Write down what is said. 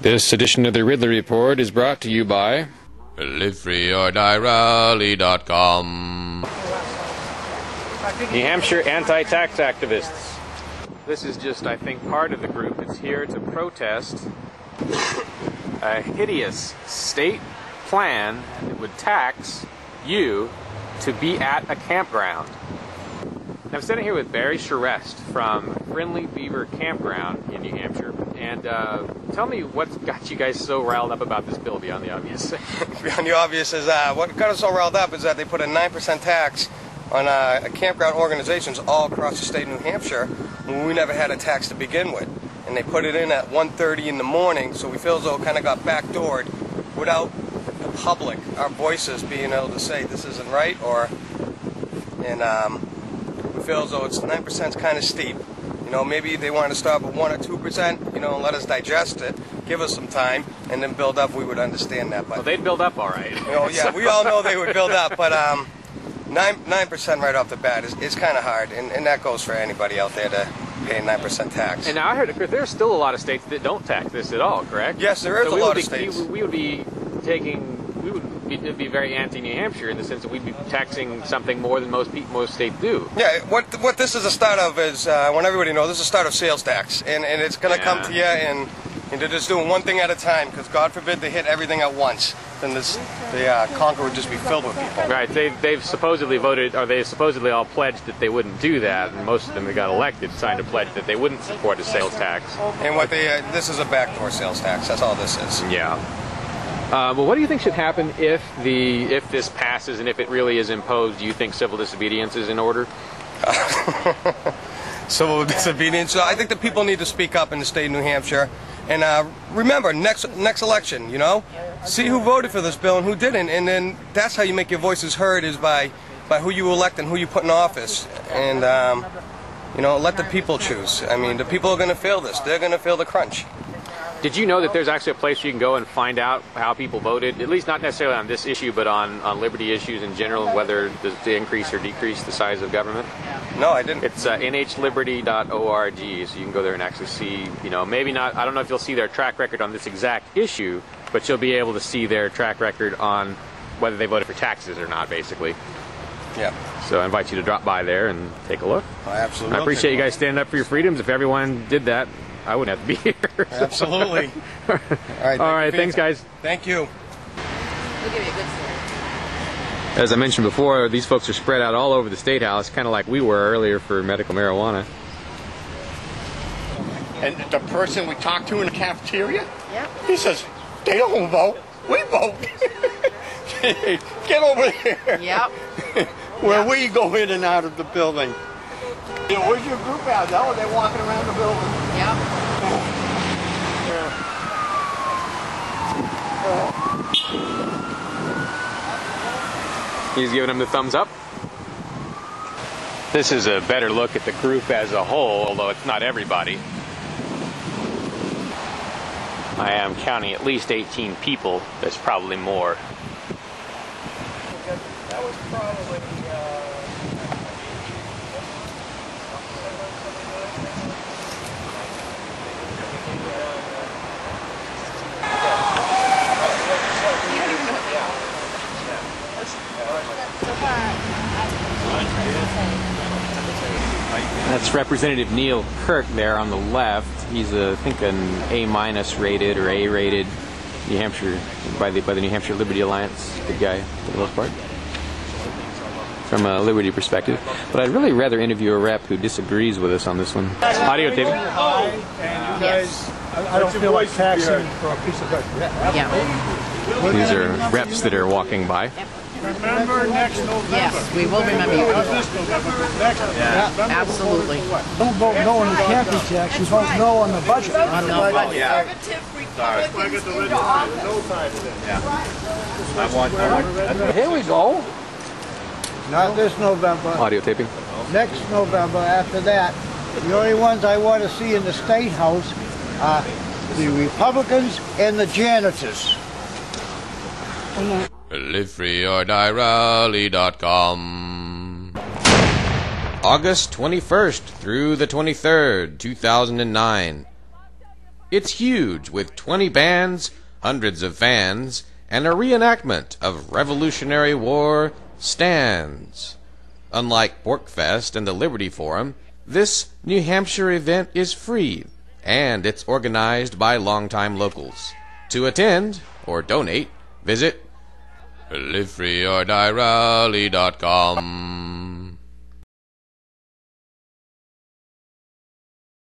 This edition of the Ridley Report is brought to you by LiveFreeOrDieRally.com. New Hampshire anti-tax activists. This is just, I think, part of the group. It's here to protest a hideous state plan that would tax you to be at a campground. I'm sitting here with Barry Charest from Friendly Beaver Campground in New Hampshire. And tell me what's got you guys so riled up about this bill beyond the obvious. Beyond the obvious is what got us so riled up is that they put a 9% tax on campground organizations all across the state of New Hampshire when we never had a tax to begin with. And they put it in at 1:30 in the morning, so we feel as though it kind of got backdoored without the public, our voices, being able to say this isn't right, and we feel as though it's 9% is kind of steep. You know, maybe they want to start at 1 or 2%, you know, and let us digest it, give us some time, and then build up. We would understand that. But well, they'd build up all right. You know, yeah, we all know they would build up, but 9% right off the bat is kind of hard, and that goes for anybody out there to pay a 9% tax. And now I heard there's still a lot of states that don't tax this at all, correct? Yes, there is a lot of states. We would be very anti-New Hampshire in the sense that we'd be taxing something more than most states do. Yeah, what this is a start of is, when everybody knows, this is a start of sales tax, and it's going to come to you, and they're just doing one thing at a time, because God forbid they hit everything at once. Then the Concord would just be filled with people. Right, they've supposedly voted, or they supposedly all pledged that they wouldn't do that, and most of them that got elected signed a pledge that they wouldn't support a sales tax. And this is a backdoor sales tax, that's all this is. Yeah. Well, what do you think should happen if this passes and if it really is imposed? Do you think civil disobedience is in order? Civil disobedience. I think that people need to speak up in the state of New Hampshire. And remember, next election, you know, see who voted for this bill and who didn't. And then that's how you make your voices heard, is by who you elect and who you put in office. And, you know, let the people choose. I mean, the people are going to feel this. They're going to feel the crunch. Did you know that there's actually a place where you can go and find out how people voted, at least not necessarily on this issue, but on liberty issues in general, whether to increase or decrease the size of government? No, I didn't. It's nhliberty.org, so you can go there and actually see, you know, maybe not, I don't know if you'll see their track record on this exact issue, but you'll be able to see their track record on whether they voted for taxes or not, basically. Yeah. So I invite you to drop by there and take a look. I absolutely. I appreciate you guys standing up for your freedoms. If everyone did that, I wouldn't have to be here. Absolutely. All right, thanks, guys. Thank you. We'll give you a good story. As I mentioned before, these folks are spread out all over the State House, kind of like we were earlier for medical marijuana. And the person we talked to in the cafeteria, yep, he says, they don't vote, we vote. Get over there. Yep. Where we go in and out of the building. Yeah, where's your group at? Oh, they're walking around the building. Yep. He's giving him the thumbs up. This is a better look at the group as a whole, although it's not everybody. I am counting at least 18 people. There's probably more. That was probably... That's Representative Neil Kirk there on the left. He's I think an A- rated or A rated New Hampshire by the New Hampshire Liberty Alliance. Good guy for the most part, from a liberty perspective. But I'd really rather interview a rep who disagrees with us on this one. Audio taping. Yes. I don't feel like taxing for a piece of bread. Yeah. These are reps that are walking by. Remember next November. Yes, we will remember you. This November. Next November. Absolutely. Don't vote no on the can't be taxed. You vote no on the budget. On the budget. Here we go. Not this November. Audio taping. Next November. After that, the only ones I want to see in the State House are the Republicans and the janitors. LiveFreeOrDieRally.com. August 21st through the 23rd, 2009. It's huge, with 20 bands, hundreds of fans, and a reenactment of Revolutionary War stands. Unlike Porkfest and the Liberty Forum, this New Hampshire event is free, and it's organized by longtime locals. To attend or donate, visit livefreeordierally.com.